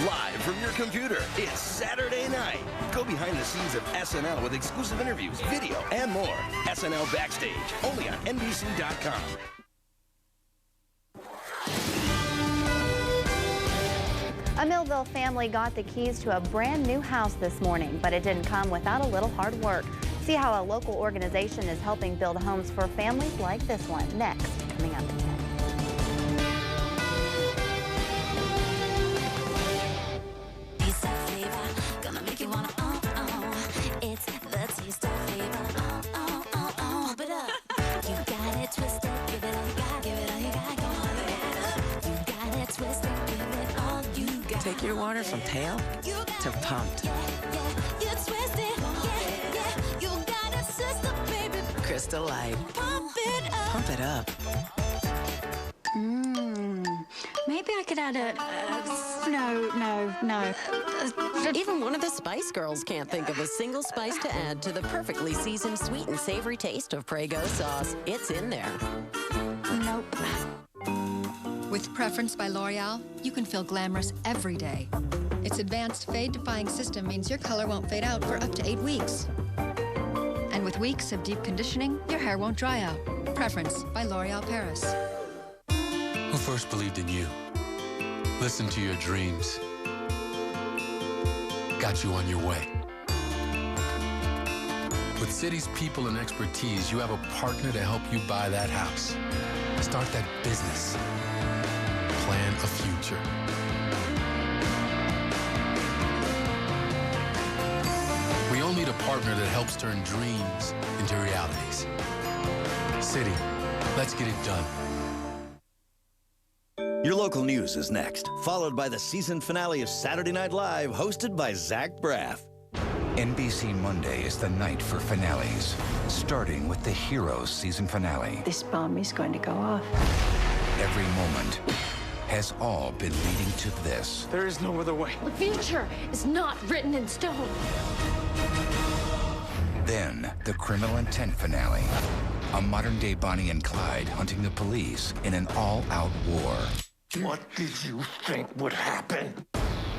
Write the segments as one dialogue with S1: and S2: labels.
S1: Live from your computer, it's Saturday night. Go behind the scenes of SNL with exclusive interviews, video, and more. SNL Backstage, only on NBC.com.
S2: A Millville family got the keys to a brand new house this morning, but it didn't come without a little hard work. See how a local organization is helping build homes for families like this one. Next, coming up at 10.
S3: Take your water from tail to pumped. Crystal Light. Pump it up.
S4: Maybe I could add a... No.
S5: Even one of the Spice Girls can't think of a single spice to add to the perfectly seasoned sweet and savory taste of Prego sauce. It's in there.
S4: Nope.
S6: With Preference by L'Oreal, you can feel glamorous every day. Its advanced fade-defying system means your color won't fade out for up to 8 weeks. And with weeks of deep conditioning, your hair won't dry out. Preference by L'Oreal Paris.
S7: Who first believed in you? Listened to your dreams. Got you on your way. With City's people and expertise, you have a partner to help you buy that house. Start that business. Plan a future. We all need a partner that helps turn dreams into realities. City, let's get it done.
S1: Your local news is next, followed by the season finale of Saturday Night Live, hosted by Zach Braff.
S8: NBC Monday is the night for finales, starting with the Heroes season finale.
S4: This bomb is going to go off.
S8: Every moment has all been leading to this.
S9: There is no other way.
S4: The future is not written in stone.
S8: Then, the Criminal Intent finale. A modern-day Bonnie and Clyde hunting the police in an all-out war.
S9: What did you think would happen?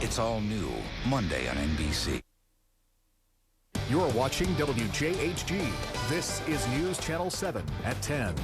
S8: It's all new, Monday on NBC.
S10: You're watching WJHG. This is News Channel 7 at 10.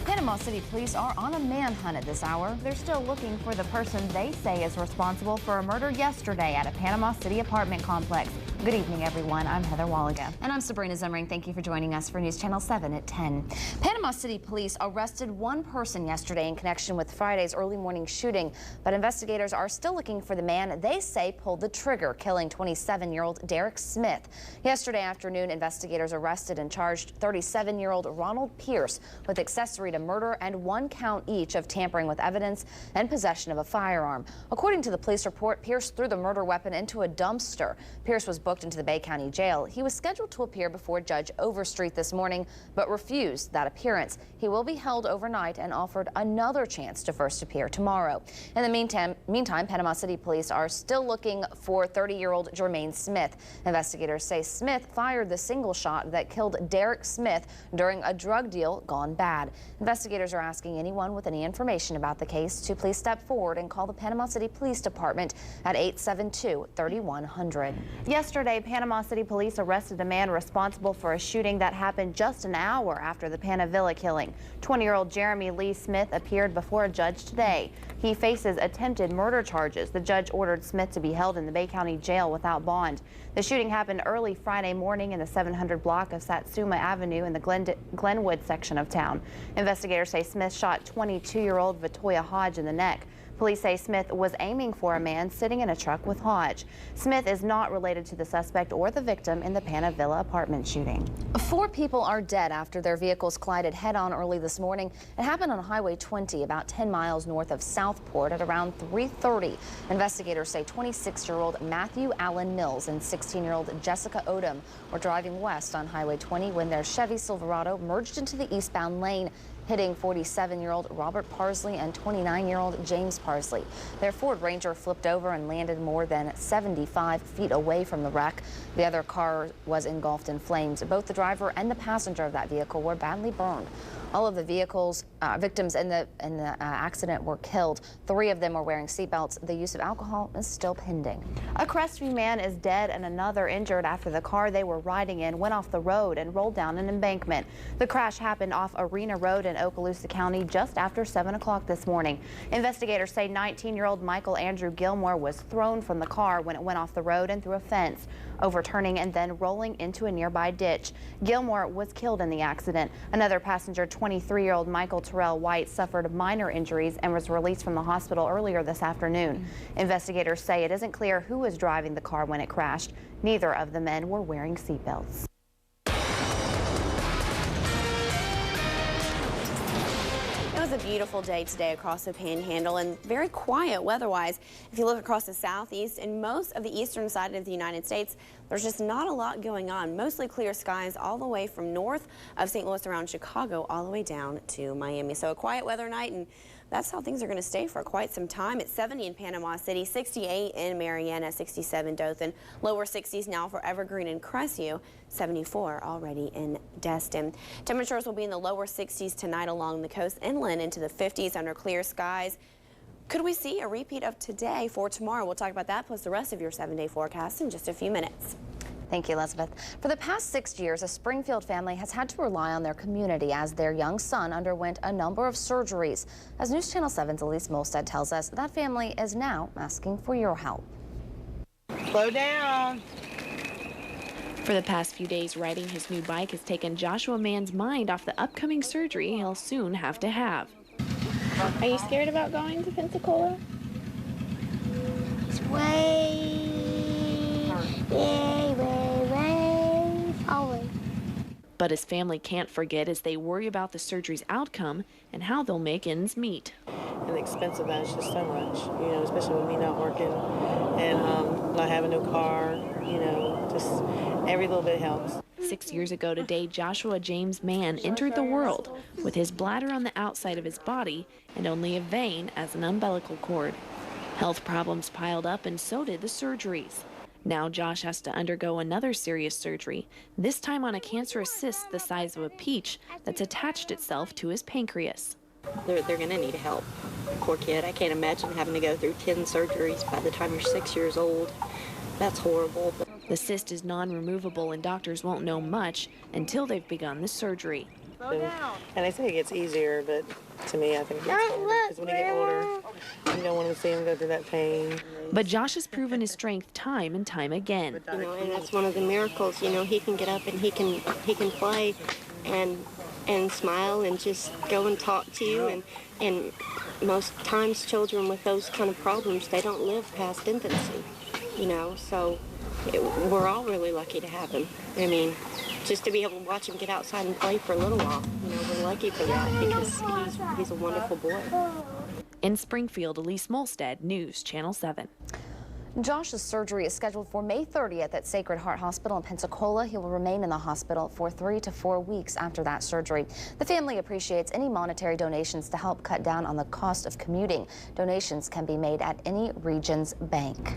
S2: Panama City police are on a manhunt at this hour. They're still looking for the person they say is responsible for a murder yesterday at a Panama City apartment complex. Good evening, everyone. I'm Heather Walliga. And I'm Sabrina Zimring. Thank you for joining us for News Channel 7 at 10. Panama City police arrested one person yesterday in connection with Friday's early morning shooting, but investigators are still looking for the man they say pulled the trigger, killing 27-year-old Derek Smith. Yesterday afternoon, investigators arrested and charged 37-year-old Ronald Pierce with accessory to murder and 1 count each of tampering with evidence and possession of a firearm. According to the police report, Pierce threw the murder weapon into a dumpster. Pierce was booked into the Bay County Jail. He was scheduled to appear before Judge Overstreet this morning, but refused that appearance. He will be held overnight and offered another chance to first appear tomorrow. In the meantime, Panama City police are still looking for 30-year-old Jermaine Smith. Investigators say Smith fired the single shot that killed Derek Smith during a drug deal gone bad. Investigators are asking anyone with any information about the case to please step forward and call the Panama City Police Department at 872-3100. Yesterday, Panama City police arrested a man responsible for a shooting that happened just an hour after the Pana Villa killing. 20-year-old Jeremy Lee Smith appeared before a judge today. He faces attempted murder charges. The judge ordered Smith to be held in the Bay County Jail without bond. The shooting happened early Friday morning in the 700 block of Satsuma Avenue in the Glenwood section of town. Investigators say Smith shot 22-year-old Vitoya Hodge in the neck. Police say Smith was aiming for a man sitting in a truck with Hodge. Smith is not related to the suspect or the victim in the Pana Villa apartment shooting. 4 people are dead after their vehicles collided head-on early this morning. It happened on Highway 20, about 10 miles north of Southport at around 3:30. Investigators say 26-year-old Matthew Allen Mills and 16-year-old Jessica Odom were driving west on Highway 20 when their Chevy Silverado merged into the eastbound lane hitting 47-year-old Robert Parsley and 29-year-old James Parsley. Their Ford Ranger flipped over and landed more than 75 feet away from the wreck. The other car was engulfed in flames. Both the driver and the passenger of that vehicle were badly burned. All of the vehicle's victims in the accident were killed. 3 of them were wearing seatbelts. The use of alcohol is still pending. A Crestview man is dead and another injured after the car they were riding in went off the road and rolled down an embankment. The crash happened off Arena Road in Okaloosa County just after 7 o'clock this morning. Investigators say 19-year-old Michael Andrew Gilmore was thrown from the car when it went off the road and through a fence, overturning and then rolling into a nearby ditch. Gilmore was killed in the accident. Another passenger, 23-year-old Michael Terrell White, suffered minor injuries and was released from the hospital earlier this afternoon. Investigators say it isn't clear who was driving the car when it crashed. Neither of the men were wearing seatbelts.
S11: It was a beautiful day today across the Panhandle and very quiet weather-wise. If you look across the southeast and most of the eastern side of the United States, there's just not a lot going on. Mostly clear skies all the way from north of St. Louis around Chicago all the way down to Miami. So a quiet weather night, and that's how things are going to stay for quite some time. It's 70 in Panama City, 68 in Marietta, 67 Dothan, lower 60s now for Evergreen and Crestview, 74 already in Destin. Temperatures will be in the lower 60s tonight along the coast, inland into the 50s under clear skies. Could we see a repeat of today for tomorrow? We'll talk about that plus the rest of your 7-day forecast in just a few minutes.
S2: Thank you, Elizabeth. For the past 6 years, a Springfield family has had to rely on their community as their young son underwent a number of surgeries. As News Channel 7's Elise Molstead tells us, that family is now asking for your help.
S12: Slow down.
S13: For the past few days, riding his new bike has taken Joshua Mann's mind off the upcoming surgery he'll soon have to have.
S14: Are you scared about going to Pensacola?
S15: It's way forward.
S13: But his family can't forget as they worry about the surgery's outcome and how they'll make ends meet.
S12: And the expense of that is just so much, you know, especially with me not working and not having no car, you know, just every little bit helps.
S13: 6 years ago today, Joshua James Mann entered the world with his bladder on the outside of his body and only a vein as an umbilical cord. Health problems piled up and so did the surgeries. Now Josh has to undergo another serious surgery, this time on a cancerous cyst the size of a peach that's attached itself to his pancreas.
S16: They're going to need help. Poor kid. I can't imagine having to go through 10 surgeries by the time you're 6 years old. That's horrible.
S13: The cyst is non-removable and doctors won't know much until they've begun the surgery.
S12: And they say it gets easier, but to me I think it gets harder because when you get older, you don't want to see him go through that pain.
S13: But Josh has proven his strength time and time again.
S15: You know, and that's one of the miracles. You know, he can get up and he can play and smile and just go and talk to you. And most times children with those kind of problems, they don't live past infancy. You know, so we're all really lucky to have him. I mean, just to be able to watch him get outside and play for a little while. You know, we're lucky for that because he's a wonderful boy.
S13: In Springfield, Elise Molstead, News Channel 7.
S2: Josh's surgery is scheduled for May 30th at Sacred Heart Hospital in Pensacola. He will remain in the hospital for 3 to 4 weeks after that surgery. The family appreciates any monetary donations to help cut down on the cost of commuting. Donations can be made at any region's bank.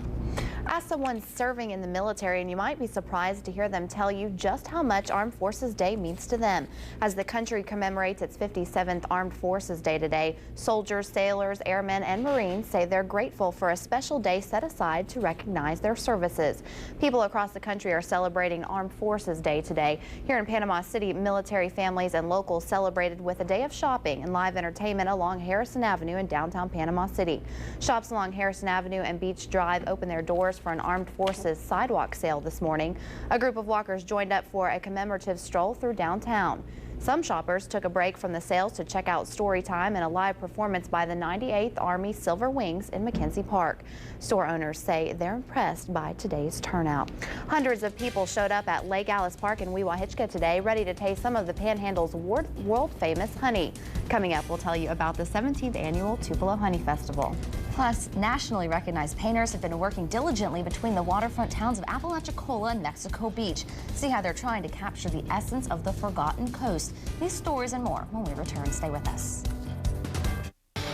S2: Ask someone serving in the military and you might be surprised to hear them tell you just how much Armed Forces Day means to them. As the country commemorates its 57th Armed Forces Day today, soldiers, sailors, airmen, and Marines say they're grateful for a special day set aside to recognize their services. People across the country are celebrating Armed Forces Day today. Here in Panama City, military families and locals celebrated with a day of shopping and live entertainment along Harrison Avenue in downtown Panama City. Shops along Harrison Avenue and Beach Drive opened their doors for an Armed Forces sidewalk sale this morning. A group of walkers joined up for a commemorative stroll through downtown. Some shoppers took a break from the sales to check out story time and a live performance by the 98th Army Silver Wings in McKenzie Park. Store owners say they're impressed by today's turnout. Hundreds of people showed up at Lake Alice Park in WJHG today, ready to taste some of the Panhandle's world-famous honey. Coming up, we'll tell you about the 17th annual Tupelo Honey Festival. Plus, nationally recognized painters have been working diligently between the waterfront towns of Apalachicola and Mexico Beach. See how they're trying to capture the essence of the forgotten coast. These stories and more when we return. Stay with us.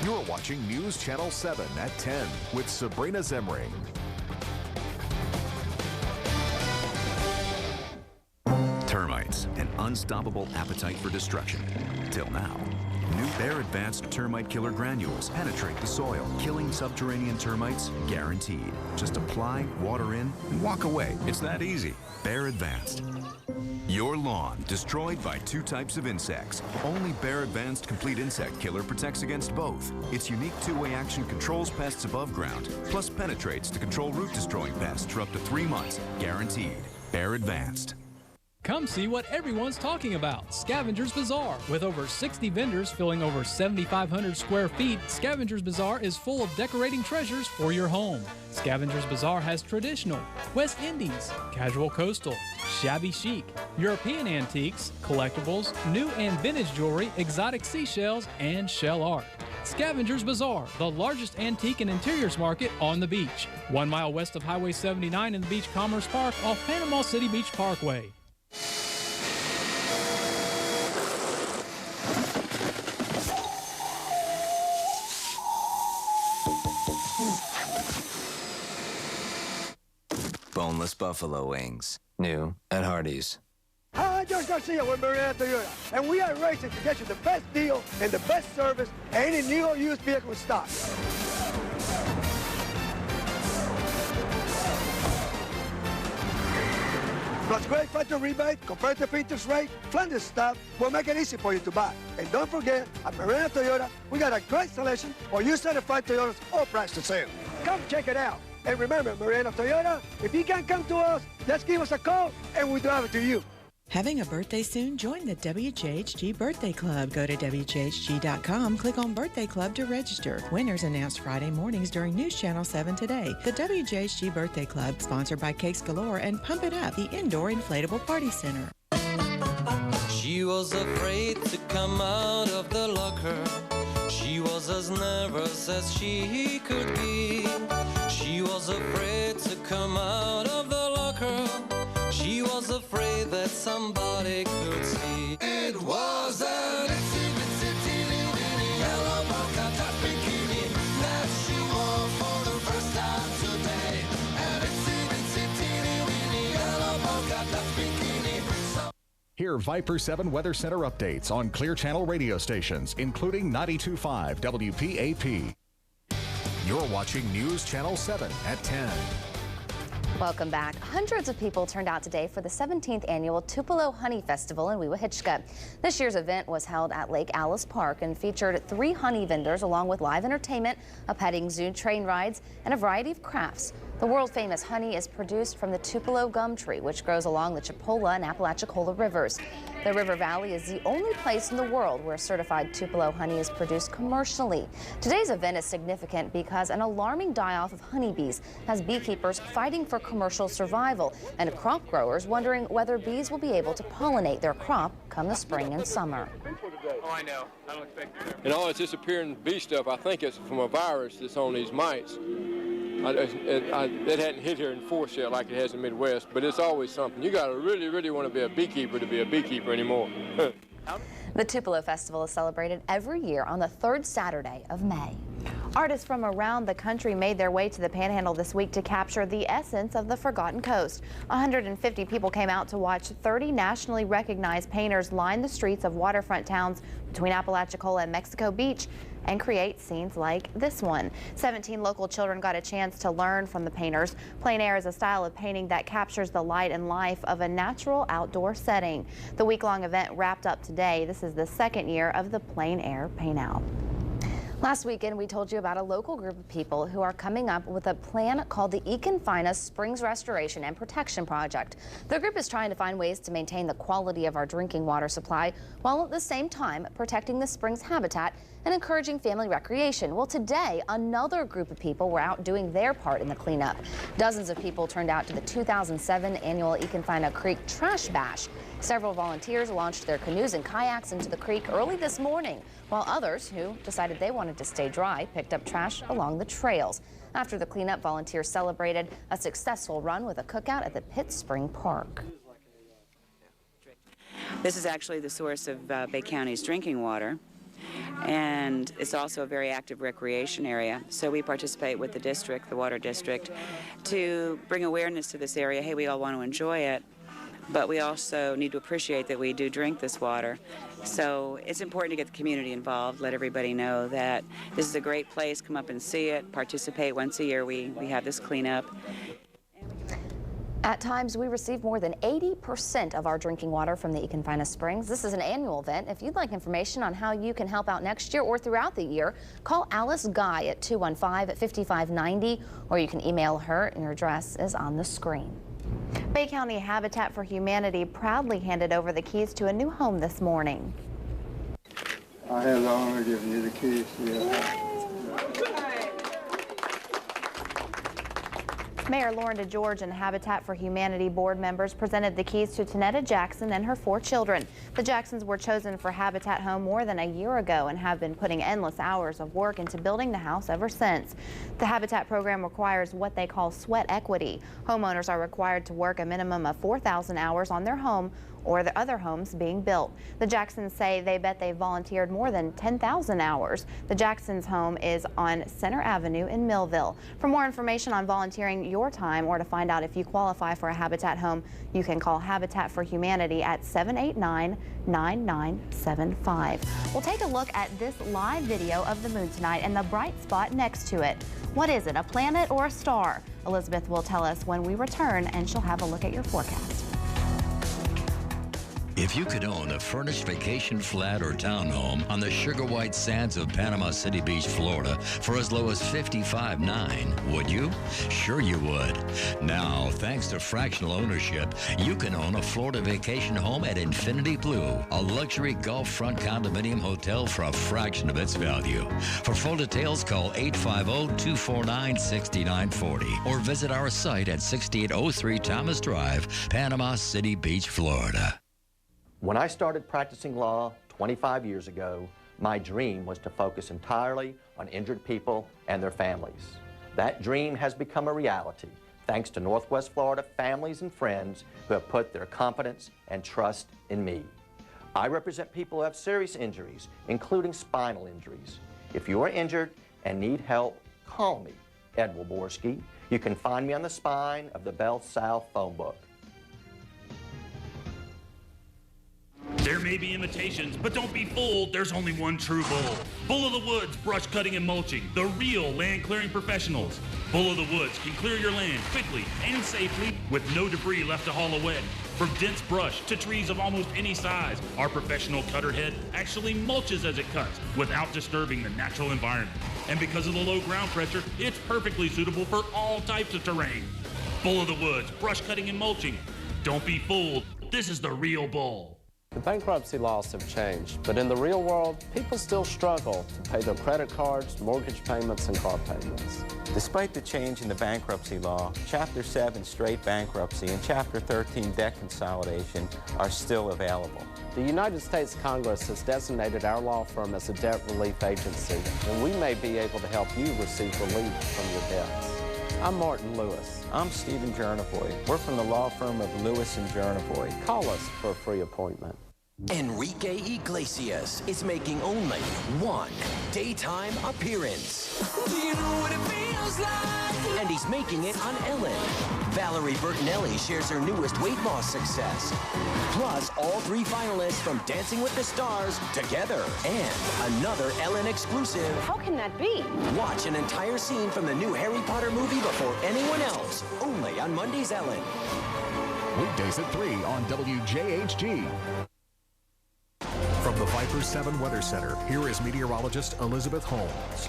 S10: You're watching News Channel 7 at 10 with Sabrina Zemring.
S17: Termites, an unstoppable appetite for destruction. Till now. New Bear Advanced Termite Killer Granules penetrate the soil, killing subterranean termites guaranteed. Just apply, water in, and walk away. It's that easy. Bear Advanced. Your lawn destroyed by two types of insects. Only Bear Advanced Complete Insect Killer protects against both. Its unique two-way action controls pests above ground, plus penetrates to control root-destroying pests for up to 3 months. Guaranteed. Bear Advanced.
S18: Come see what everyone's talking about. Scavengers Bazaar. With over 60 vendors filling over 7,500 square feet, Scavengers Bazaar is full of decorating treasures for your home. Scavengers Bazaar has traditional, West Indies, casual coastal, shabby chic, European antiques, collectibles, new and vintage jewelry, exotic seashells, and shell art. Scavengers Bazaar, the largest antique and interiors market on the beach. 1 mile west of Highway 79 in the Beach Commerce Park off Panama City Beach Parkway.
S19: Boneless buffalo wings. New at Hardee's.
S20: Hi, I'm George Garcia with Marina Toyota, and we are racing to get you the best deal and the best service any new or used vehicle in stock. Plus great factory rebate, competitive interest rate, plenty of stuff will make it easy for you to buy. And don't forget, at Marina Toyota, we got a great selection for you certified Toyotas all price to sale. Come check it out. And remember, Marina Toyota, if you can't come to us, just give us a call and we'll drive it to you.
S3: Having a birthday soon? Join the WJHG Birthday Club. Go to WJHG.com, click on Birthday Club to register. Winners announced Friday mornings during News Channel 7 today. The WJHG Birthday Club, sponsored by Cakes Galore and Pump It Up, the indoor inflatable party center.
S21: She was afraid to come out of the locker. She was as nervous as she could be. She was afraid to come out of the locker. She was afraid that somebody could see. It was an itsy-bitsy teeny-weeny yellow polka-dot bikini that she wore for the first time today. An itsy-bitsy teeny-weeny yellow polka-dot bikini.
S10: Hear Viper 7 Weather Center updates on Clear Channel radio stations, including 92.5 WPAP. You're watching News Channel 7 at 10.
S2: Welcome back. Hundreds of people turned out today for the 17th annual Tupelo Honey Festival in WJHG. This year's event was held at Lake Alice Park and featured 3 honey vendors along with live entertainment, a petting zoo, train rides, and a variety of crafts. The world-famous honey is produced from the Tupelo gum tree, which grows along the Chipola and Apalachicola rivers. The river valley is the only place in the world where certified Tupelo honey is produced commercially. Today's event is significant because an alarming die-off of honeybees has beekeepers fighting for commercial survival and crop growers wondering whether bees will be able to pollinate their crop come the spring and summer.
S22: Oh, I know. I don't expect it. And all this disappearing bee stuff, I think it's from a virus that's on these mites. It hadn't hit here in force yet like it has in the Midwest, but it's always something. You got to really, really want to be a beekeeper to be a beekeeper anymore.
S2: The Tupelo Festival is celebrated every year on the 3rd Saturday of May. Artists from around the country made their way to the Panhandle this week to capture the essence of the forgotten coast. 150 people came out to watch 30 nationally recognized painters line the streets of waterfront towns between Apalachicola and Mexico Beach and create scenes like this one. 17 local children got a chance to learn from the painters. Plein air is a style of painting that captures the light and life of a natural outdoor setting. The week-long event wrapped up today. This is the 2nd year of the plein air paint out. Last weekend, we told you about a local group of people who are coming up with a plan called the Econfinas Springs Restoration and Protection Project. The group is trying to find ways to maintain the quality of our drinking water supply while at the same time protecting the spring's habitat and encouraging family recreation. Well, today, another group of people were out doing their part in the cleanup. Dozens of people turned out to the 2007 annual Econfina Creek Trash Bash. Several volunteers launched their canoes and kayaks into the creek early this morning while others who decided they wanted to stay dry picked up trash along the trails. After the cleanup, volunteers celebrated a successful run with a cookout at the Pitt Spring Park.
S5: This is actually the source of Bay County's drinking water, and it's also a very active recreation area. So we participate with the district, the water district, to bring awareness to this area. Hey, we all want to enjoy it, but we also need to appreciate that we do drink this water. So it's important to get the community involved, let everybody know that this is a great place. Come up and see it, participate. Once a year we have this cleanup.
S2: At times, we receive more than 80% of our drinking water from the Econfina Springs. This is an annual event. If you'd like information on how you can help out next year or throughout the year, call Alice Guy at 215-5590, or you can email her, and her address is on the screen. Bay County Habitat for Humanity proudly handed over the keys to a new home this morning.
S6: I have the honor of giving you the keys to your house.
S2: Mayor Lauren DeGeorge and Habitat for Humanity board members presented the keys to Tanetta Jackson and her 4 children. The Jacksons were chosen for Habitat Home more than a year ago and have been putting endless hours of work into building the house ever since. The Habitat program requires what they call sweat equity. Homeowners are required to work a minimum of 4,000 hours on their home or the other homes being built. The Jacksons say they bet they volunteered more than 10,000 hours. The Jacksons' home is on Center Avenue in Millville. For more information on volunteering your time or to find out if you qualify for a Habitat home, you can call Habitat for Humanity at 789-9975. We'll take a look at this live video of the moon tonight and the bright spot next to it. What is it, a planet or a star? Elizabeth will tell us when we return, and she'll have a look at your forecast.
S23: If you could own a furnished vacation flat or townhome on the sugar white sands of Panama City Beach, Florida for as low as $55,900, would you? Sure you would. Now, thanks to fractional ownership, you can own a Florida vacation home at Infinity Blue, a luxury Gulf front condominium hotel for a fraction of its value. For full details, call 850-249-6940 or visit our site at 6803 Thomas Drive, Panama City Beach, Florida.
S24: When I started practicing law 25 years ago, my dream was to focus entirely on injured people and their families. That dream has become a reality thanks to Northwest Florida families and friends who have put their confidence and trust in me. I represent people who have serious injuries, including spinal injuries. If you are injured and need help, call me, Ed Wilborski. You can find me on the spine of the Bell South phone book.
S25: There may be imitations, but don't be fooled. There's only one true bull. Bull of the Woods Brush Cutting and Mulching, the real land clearing professionals. Bull of the Woods can clear your land quickly and safely with no debris left to haul away. From dense brush to trees of almost any size, our professional cutter head actually mulches as it cuts without disturbing the natural environment. And because of the low ground pressure, it's perfectly suitable for all types of terrain. Bull of the Woods Brush Cutting and Mulching. Don't be fooled. This is the real bull.
S26: The bankruptcy laws have changed, but in the real world, people still struggle to pay their credit cards, mortgage payments, and car payments.
S27: Despite the change in the bankruptcy law, Chapter 7 straight bankruptcy and Chapter 13 debt consolidation are still available.
S26: The United States Congress has designated our law firm as a debt relief agency, and we may be able to help you receive relief from your debts. I'm Martin Lewis.
S27: I'm Stephen Jernivoy. We're from the law firm of Lewis and Jernivoy.
S26: Call us for a free appointment.
S1: Enrique Iglesias is making only one daytime appearance. Do you know what it feels like? And he's making it on Ellen. Valerie Bertinelli shares her newest weight loss success. Plus, all 3 finalists from Dancing with the Stars together. And another Ellen exclusive.
S4: How can that be?
S1: Watch an entire scene from the new Harry Potter movie before anyone else. Only on Monday's Ellen.
S10: Weekdays at 3 on WJHG. From the Viper 7 Weather Center, here is meteorologist Elizabeth Holmes.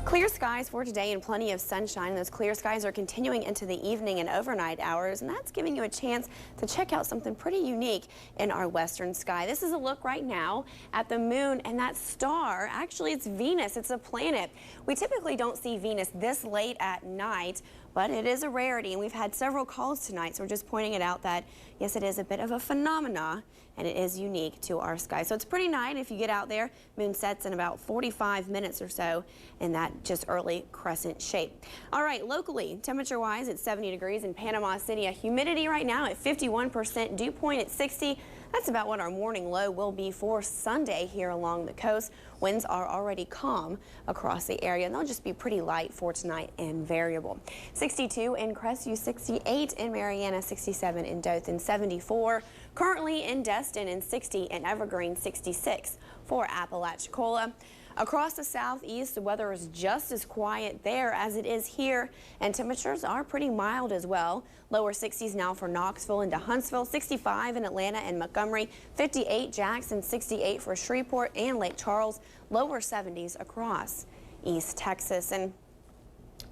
S11: Clear skies for today and plenty of sunshine. Those clear skies are continuing into the evening and overnight hours, and that's giving you a chance to check out something pretty unique in our western sky. This is a look right now at the moon, and that star, actually it's Venus, it's a planet. We typically don't see Venus this late at night, but it is a rarity, and we've had several calls tonight, so we're just pointing it out that, yes, it is a bit of a phenomena, and it is unique to our sky. So it's pretty nice if you get out there. Moon sets in about 45 minutes or so in that just early crescent shape. All right, locally, temperature-wise, it's 70 degrees in Panama City. A humidity right now at 51%, dew point at 60. That's about what our morning low will be for Sunday here along the coast. Winds are already calm across the area, and they'll just be pretty light for tonight and variable. 62 in Crestview, 68 in Mariana, 67 in Dothan, 74 currently in Destin, and 60 in Evergreen, 66 for Apalachicola. Across the southeast, the weather is just as quiet there as it is here, and temperatures are pretty mild as well. Lower 60s now for Knoxville into Huntsville, 65 in Atlanta and Montgomery, 58 Jackson, 68 for Shreveport and Lake Charles, lower 70s across East Texas. And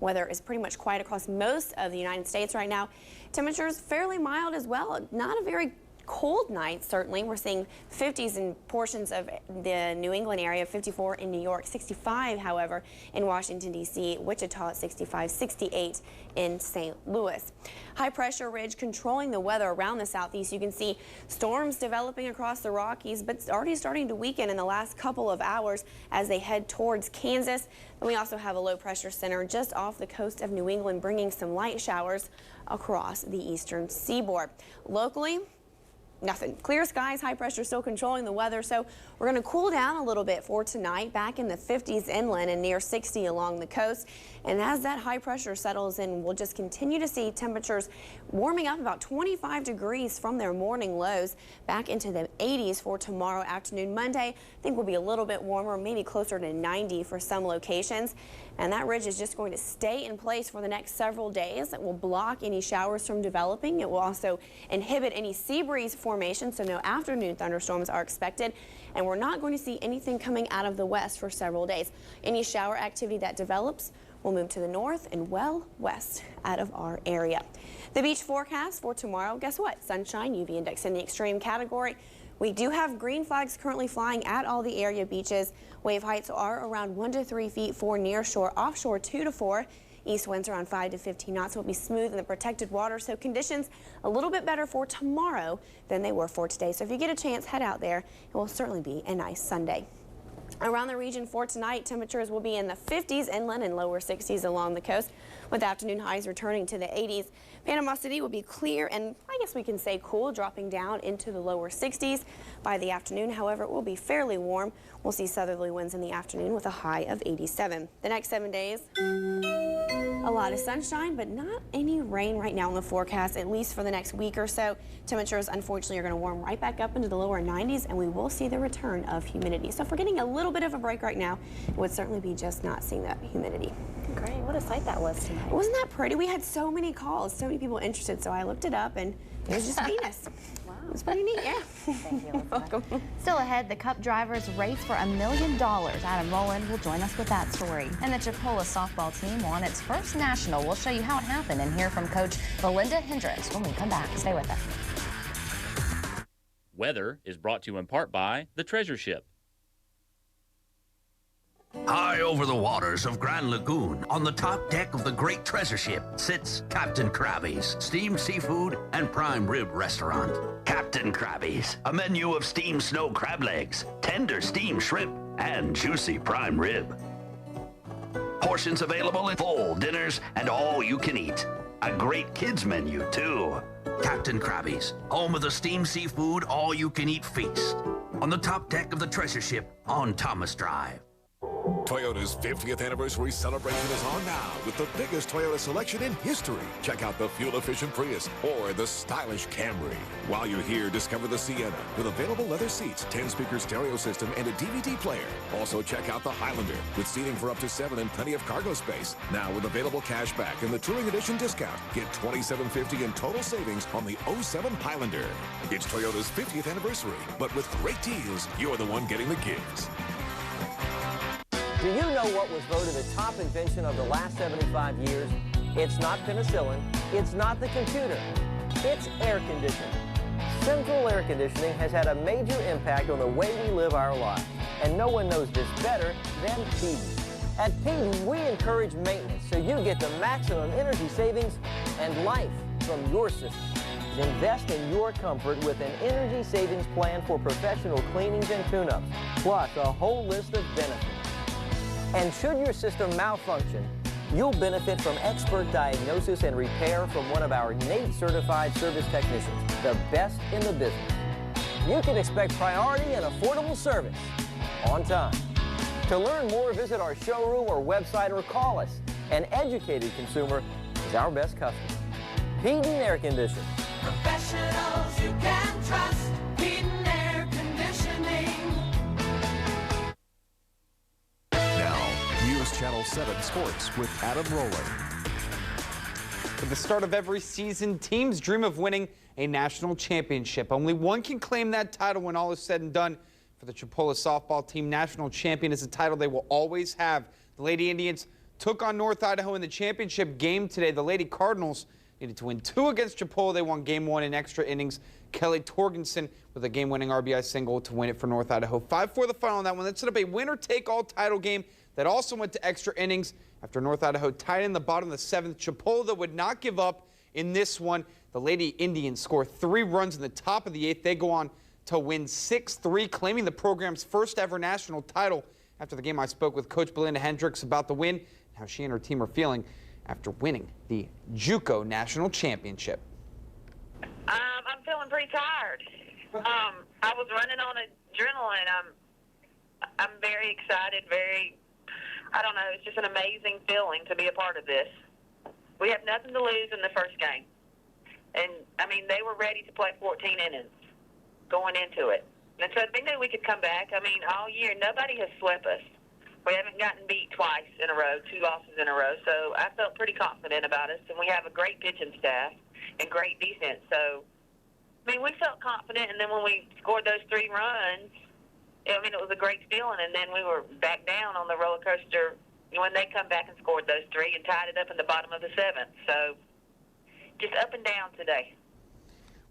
S11: weather is pretty much quiet across most of the United States right now. Temperatures fairly mild as well. Not a very cold night, certainly. We're seeing 50s in portions of the New England area, 54 in New York, 65, however, in Washington, D.C., Wichita at 65, 68 in St. Louis. High pressure ridge controlling the weather around the southeast. You can see storms developing across the Rockies, but it's already starting to weaken in the last couple of hours as they head towards Kansas. And we also have a low pressure center just off the coast of New England, bringing some light showers across the eastern seaboard. Locally, nothing. Clear skies, high pressure still controlling the weather, so we're going to cool down a little bit for tonight, back in the 50s inland and near 60 along the coast. And as that high pressure settles in, we'll just continue to see temperatures warming up about 25 degrees from their morning lows back into the 80s for tomorrow afternoon. Monday, I think will be a little bit warmer, maybe closer to 90 for some locations. And that ridge is just going to stay in place for the next several days. It will block any showers from developing. It will also inhibit any sea breeze formation, so no afternoon thunderstorms are expected. And we're not going to see anything coming out of the west for several days. Any shower activity that develops will move to the north and well west out of our area. The beach forecast for tomorrow, guess what? Sunshine, UV index in the extreme category. We do have green flags currently flying at all the area beaches. Wave heights are around 1 to 3 feet for near shore, offshore 2 to 4. East winds around 5 to 15 knots. Will be smooth in the protected water, so conditions a little bit better for tomorrow than they were for today. So if you get a chance, head out there. It will certainly be a nice Sunday. Around the region for tonight, temperatures will be in the 50s inland and lower 60s along the coast, with afternoon highs returning to the 80s. Panama City will be clear and I guess we can say cool, dropping down into the lower 60s. By the afternoon, however, it will be fairly warm. We'll see southerly winds in the afternoon with a high of 87. The next 7 days, a lot of sunshine, but not any rain right now in the forecast, at least for the next week or so. Temperatures, unfortunately, are going to warm right back up into the lower 90s, and we will see the return of humidity. So if we're getting a little bit of a break right now, it would certainly be just not seeing that humidity.
S2: Great. What a sight that was tonight.
S11: Wasn't that pretty? We had so many calls, so many people interested, so I looked it up, and it was just Venus.
S2: Wow.
S11: It was pretty neat, yeah.
S2: Thank you, Elizabeth.
S11: Welcome.
S2: Still ahead, the Cup drivers race for $1 million. Adam Rowland will join us with that story. And the Chipola softball team won its first national. We'll show you how it happened and hear from Coach Belinda Hendricks when we come back. Stay with us.
S7: Weather is brought to you in part by the Treasure Ship.
S8: High over the waters of Grand Lagoon, on the top deck of the Great Treasure Ship, sits Captain Krabby's Steamed Seafood and Prime Rib Restaurant. Captain Krabby's, a menu of steamed snow crab legs, tender steamed shrimp, and juicy prime rib. Portions available in full dinners and all you can eat. A great kids menu, too. Captain Krabby's, home of the steamed seafood all-you-can-eat feast. On the top deck of the Treasure Ship on Thomas Drive.
S10: Toyota's 50th anniversary celebration is on now with the biggest Toyota selection in history. Check out the fuel-efficient Prius or the stylish Camry. While you're here, discover the Sienna with available leather seats, 10-speaker stereo system, and a DVD player. Also, check out the Highlander with seating for up to 7 and plenty of cargo space. Now with available cash back and the Touring Edition discount, get $2,750 in total savings on the 07 Highlander. It's Toyota's 50th anniversary, but with great deals, you're the one getting the gifts.
S9: Do you know what was voted the top invention of the last 75 years? It's not penicillin, it's not the computer, it's air conditioning. Central air conditioning has had a major impact on the way we live our lives, and no one knows this better than Peden. At Peden, we encourage maintenance so you get the maximum energy savings and life from your system. Invest in your comfort with an energy savings plan for professional cleanings and tune-ups, plus a whole list of benefits. And should your system malfunction, you'll benefit from expert diagnosis and repair from one of our NATE-certified service technicians, the best in the business. You can expect priority and affordable service on time. To learn more, visit our showroom or website or call us. An educated consumer is our best customer. Heating and Air Conditioning.
S12: Professionals you can trust. Heating and Air Conditioning.
S10: Now, News Channel 7 Sports with Adam Rowland.
S13: At the start of every season, teams dream of winning a national championship. Only one can claim that title when all is said and done. For the Chipola softball team, national champion is a title they will always have. The Lady Indians took on North Idaho in the championship game today. The Lady Cardinals needed to win 2 against Chipola. They won game 1 in extra innings. Kelly Torgensen with a game-winning RBI single to win it for North Idaho. 5-4 the final on that one. That set up a winner-take-all title game that also went to extra innings after North Idaho tied in the bottom of the 7th. Chipola would not give up in this one. The Lady Indians score 3 runs in the top of the 8th. They go on to win 6-3, claiming the program's first ever national title. After the game, I spoke with Coach Belinda Hendricks about the win and how she and her team are feeling after winning the JUCO National Championship.
S14: I'm feeling pretty tired. I was running on adrenaline. I'm very excited, I don't know, it's just an amazing feeling to be a part of this. We have nothing to lose in the first game. And, I mean, they were ready to play 14 innings going into it. And so they knew we could come back. I mean, all year, nobody has swept us. We haven't gotten beat twice in a row, 2 losses in a row. So I felt pretty confident about us. And we have a great pitching staff and great defense. So, I mean, we felt confident. And then when we scored those 3 runs, I mean, it was a great feeling. And then we were back down on the roller coaster when they come back and scored those 3 and tied it up in the bottom of the 7th. So just up and down today.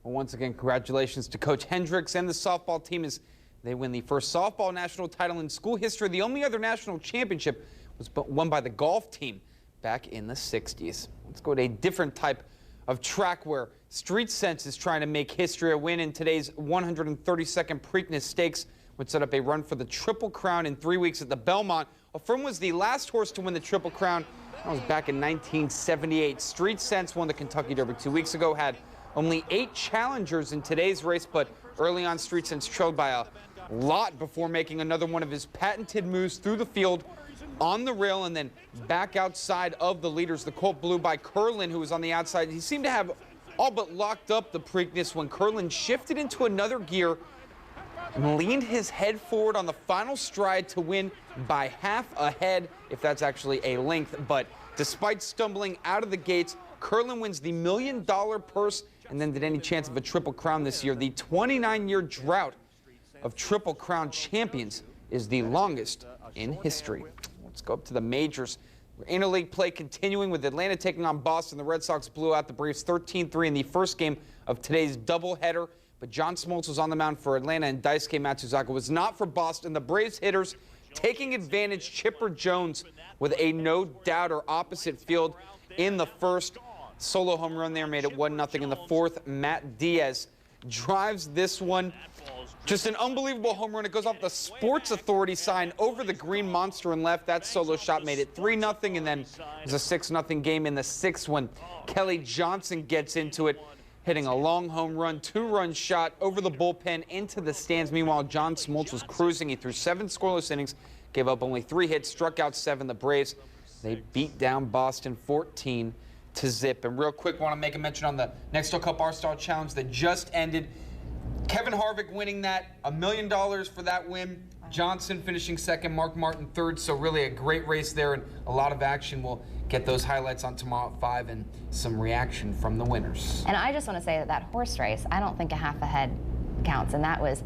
S13: Well, once again, congratulations to Coach Hendricks and the softball team as they win the first softball national title in school history. The only other national championship was won by the golf team back in the 60s. Let's go to a different type of track where Street Sense is trying to make history. A win in today's 132nd Preakness Stakes would set up a run for the Triple Crown in 3 weeks at the Belmont. Affirm was the last horse to win the Triple Crown. That was back in 1978. Street Sense won the Kentucky Derby 2 weeks ago, had only 8 challengers in today's race, but early on Street Sense trailed by a lot before making another one of his patented moves through the field on the rail and then back outside of the leaders. The Colt Blue by Curlin, who was on the outside. He seemed to have all but locked up the Preakness when Curlin shifted into another gear and leaned his head forward on the final stride to win by half a head, if that's actually a length. But despite stumbling out of the gates, Curlin wins the $1 million purse and then did any chance of a Triple Crown this year. The 29-year drought of Triple Crown champions is the longest in history. Let's go up to the majors. Interleague play continuing with Atlanta taking on Boston. The Red Sox blew out the Braves 13-3 in the first game of today's doubleheader. But John Smoltz was on the mound for Atlanta and Daisuke Matsuzaka was not for Boston. The Braves hitters taking advantage. Chipper Jones with a no-doubter opposite field in the first. Solo home run there made it 1-0 in the fourth. Matt Diaz drives this one. Just an unbelievable home run. It goes off the Sports Authority sign over the green monster and left. That solo shot made it 3-0, and then it was a 6-0 game in the sixth when Kelly Johnson gets into it, hitting a long home run, 2-run shot over the bullpen into the stands. Meanwhile, John Smoltz was cruising. He threw 7 scoreless innings, gave up only 3 hits, struck out 7. The Braves, they beat down Boston 14-0. And real quick, want to make a mention on the Nextel Cup R-Star Challenge that just ended. Kevin Harvick winning that, $1 million for that win. Johnson finishing second, Mark Martin third. So really a great race there and a lot of action. We'll get those highlights on tomorrow at 5 and some reaction from the winners.
S2: And I just want to say that horse race, I don't think a half a head counts, and that was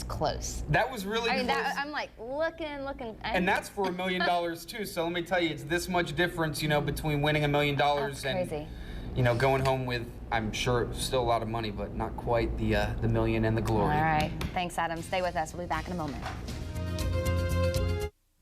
S2: close.
S13: That was really close.
S2: I'm like looking.
S13: And that's for $1 million too. So let me tell you, it's this much difference, between winning $1 million and
S2: crazy.
S13: Going home with, I'm sure, still a lot of money, but not quite the million and the glory.
S2: All right. Thanks, Adam. Stay with us. We'll be back in a moment.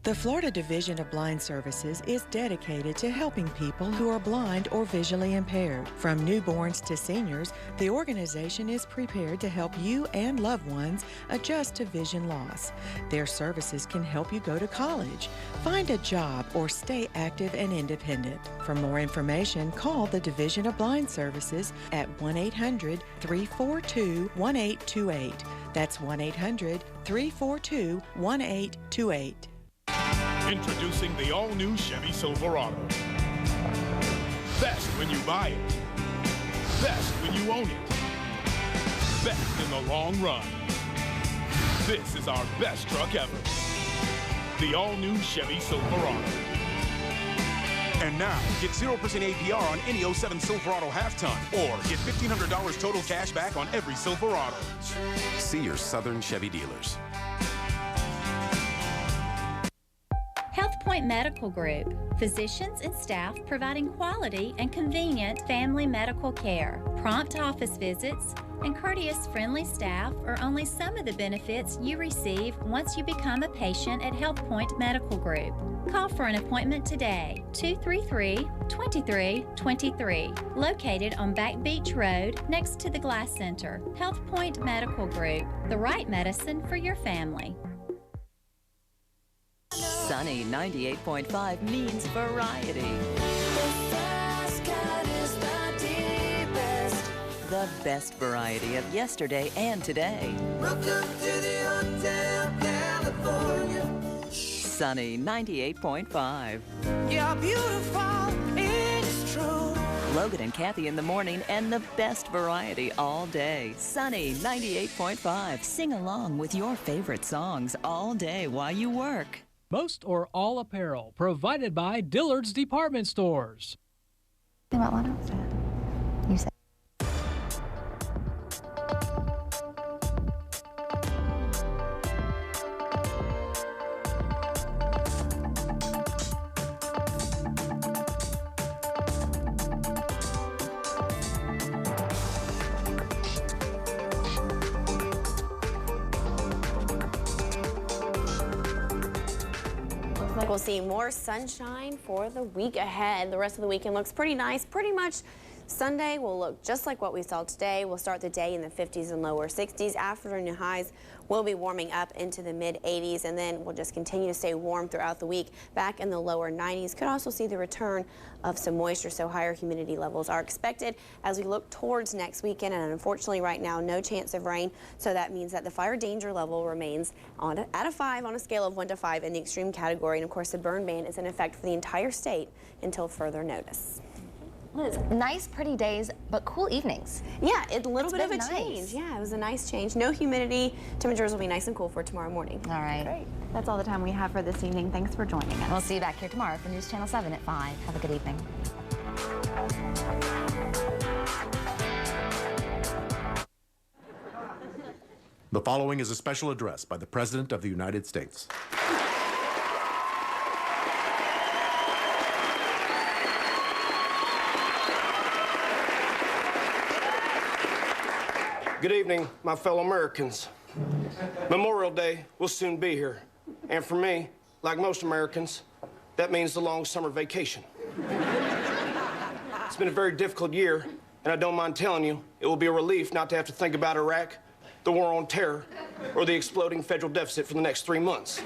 S3: The Florida Division of Blind Services is dedicated to helping people who are blind or visually impaired. From newborns to seniors, the organization is prepared to help you and loved ones adjust to vision loss. Their services can help you go to college, find a job, or stay active and independent. For more information, call the Division of Blind Services at 1-800-342-1828. That's 1-800-342-1828.
S15: Introducing the all-new Chevy Silverado. Best when you buy it. Best when you own it. Best in the long run. This is our best truck ever. The all-new Chevy Silverado. And now, get 0% APR on any 07 Silverado half-ton, or get $1,500 total cash back on every Silverado. See your Southern Chevy dealers.
S16: HealthPoint Medical Group, physicians and staff providing quality and convenient family medical care. Prompt office visits and courteous, friendly staff are only some of the benefits you receive once you become a patient at HealthPoint Medical Group. Call for an appointment today, 233-2323, located on Back Beach Road next to the Glass Center. HealthPoint Medical Group, the right medicine for your family.
S17: Sunny 98.5 means variety. The best variety of yesterday and today.
S12: Welcome to the Hotel California.
S17: Sunny 98.5.
S12: You're beautiful, it's true.
S17: Logan and Kathy in the morning and the best variety all day. Sunny 98.5. Sing along with your favorite songs all day while you work.
S18: Most or all apparel provided by Dillard's Department Stores.
S2: What else? You said.
S11: We'll see more sunshine for the week ahead. The rest of the weekend looks pretty nice. Pretty much Sunday will look just like what we saw today. We'll start the day in the 50s and lower 60s. Afternoon highs will be warming up into the mid 80s, and then we'll just continue to stay warm throughout the week. Back in the lower 90s. Could also see the return of some moisture, so higher humidity levels are expected as we look towards next weekend. And unfortunately right now, no chance of rain. So that means that the fire danger level remains at a 5 on a scale of 1 to 5 in the extreme category. And of course, the burn ban is in effect for the entire state until further notice.
S2: Liz, nice, pretty days, but cool evenings.
S11: Yeah, a little bit of a
S2: nice.
S11: change. Yeah, it was a nice change. No humidity. Temperatures will be nice and cool for tomorrow morning.
S2: All right.
S11: Great.
S2: That's all the time we have for this evening. Thanks for joining us. We'll see you back here tomorrow for News Channel 7 at 5. Have a good evening.
S19: The following is a special address by the President of the United States.
S20: Good evening, my fellow Americans. Memorial Day will soon be here. And for me, like most Americans, that means the long summer vacation. It's been a very difficult year, and I don't mind telling you, it will be a relief not to have to think about Iraq, the war on terror, or the exploding federal deficit for the next 3 months.